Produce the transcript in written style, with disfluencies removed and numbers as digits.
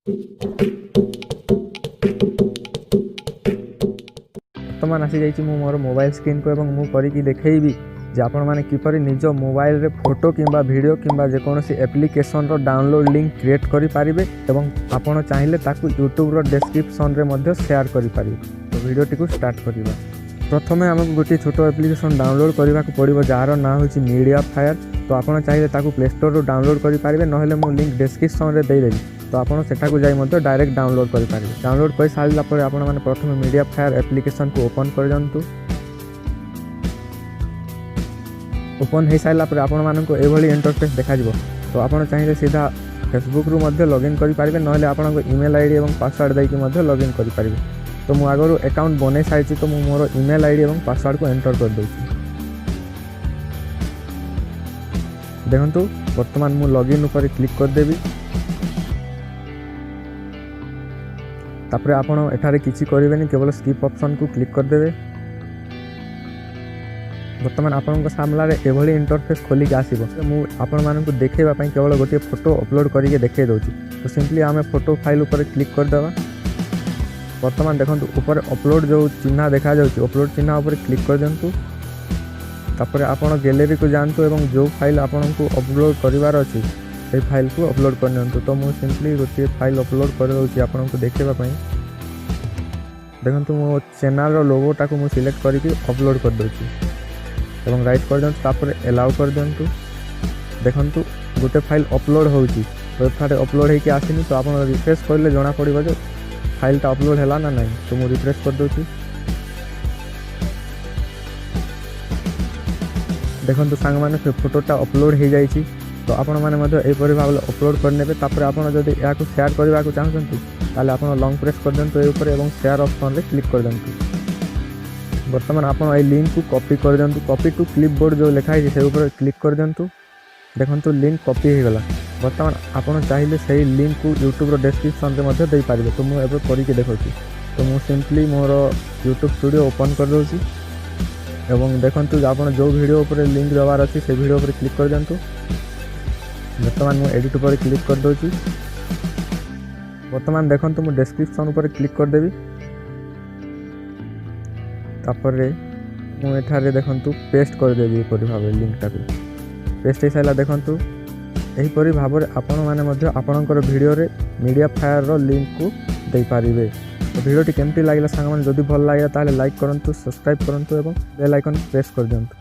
बर्तमान आसी जाइए मु मोर मोबाइल स्क्रीन को एवं मु करिकी देखैबी जे आपण माने किपरि निज मोबाइल रे फोटो किंबा वीडियो किंबा जेकोसी एप्लिकेशन रो डाउनलोड लिंक क्रिएट करि पारिबे एवं आपण चाहिले ताकू यूट्यूब रो डिस्क्रिप्शन रे मध्ये शेयर करि पारिबे। तो वीडियोटी को स्टार्ट करिबा। प्रथमे हमको गोटे छोटो एप्लिकेशन डाउनलोड करने को पड़ो जार ना हो मीडिया फायर। तो आप चाहिए ताकू प्ले स्टोर रू डाउनलोड करेंगे ना मु लिंक डिस्क्रिप्शन में देदेवी। तो आपड़ सेठाक जाए डायरेक्ट डाउनलोड करेंगे। डाउनलोड कर सारा पर आप प्रथम मीडिया फायर एप्लिकेशन को ओपन कर दिंतु। ओपन हो सारा पर आपण मानक ये इंटरफेस देखा। तो आप चाहिए सीधा फेसबुक रू लॉगिन करेंगे ना आप ईमेल आईडी और पासवर्ड देके लॉगिन करेंगे। तो मु आगु अकाउंट बन सारी तो मु मोर ईमेल आईडी और पासवर्ड को एंटर कर दूसरी। देखंतु वर्तमान मु लॉगिन ऊपर क्लिक कर देबी। तापर आपण एठारे किछि करिवेनी केवल स्किप ऑप्शन को क्लिक कर देबे। वर्तमान आपण सामने एभली इंटरफेस खोली के आसीबो। मु आपण मानन को देखेबा पई केवल गोटे फोटो अपलोड करके देखे दोची। तो सिंपली आमे फोटो फाइल ऊपर क्लिक कर देबा। वर्तमान देखो ऊपर अपलोड जो चिन्ह देखा जाउची अपलोड चिन्ह ऊपर क्लिक कर दिंतु। तापर आपण गैलरी को जानतु एवं जो फाइल आपण को अपलोड करिवार अछि से फाइल को अपलोड कर दिंतु। तो मु सिंपली गोटे फाइल अपलोड कर दउची आपण को देखेबा पई। देखंतु मो चैनल रो लोगोटा को मु सिलेक्ट करके अपलोड कर दउची एवं राइट कर दिंतु। तापर अलाउ कर दिंतु। देखंतु गोटे फाइल अपलोड होउची। तो एफारे अपलोड हेकि आसीनी। तो आपण रिफ्रेश करले जणा पड़िबो जे फाइलटा अपलोड है ना नहीं। तो मुझे रिफ्रेश कर दूसरी। देखो सांग मैंने फोटोटा अपलोड हो जाइए। तो आपण मैंने यहपरी भाव अपलोड करने। तापर आप जब या शेयर करने को चाहते ताले आप लॉन्ग प्रेस कर दिंतु और शेयर ऑप्शन रे क्लिक कर दिंतु। वर्तमान आप लिंक को कॉपी कर दिंतु। कॉपी टू क्लिपबोर्ड जो लिखाई से ऊपर क्लिक कर दिंतु। देखो लिंक कॉपी हो गला। वर्तमान आपड़ चाहिए सही लिंक को यूट्यूब डिस्क्रिप्शन में दे पारे। तो मुझे करके देखी। तो मुझे सिंपली मोर यूट्यूब स्टूडियो ओपन कर दूसरी। एवं देखो आप जो वीडियो पर लिंक देवार अच्छी से वीडियो पर क्लिक कर दिंतु। वर्तमान मुझे एडिट पर क्लिक कर दूसरी। वर्तमान देखो मुझे डिस्क्रिप्शन पर क्लिक कर देवी। तापर मुझे देखो पेस्ट करदेवी यहपरी भाव लिंकटा को पेस्ट हो सारा। देखो यहीपरी भाव में आपण मैंने आपणकर वीडियो रे मीडिया फायर रो लिंक को दे पारिबे। तो वीडियोटी केमती लागला सांग मैंने जदि भल लगे ताले लाइक करंतु, सब्सक्राइब करंतु एवं बेल आइकन प्रेस कर दियंतु।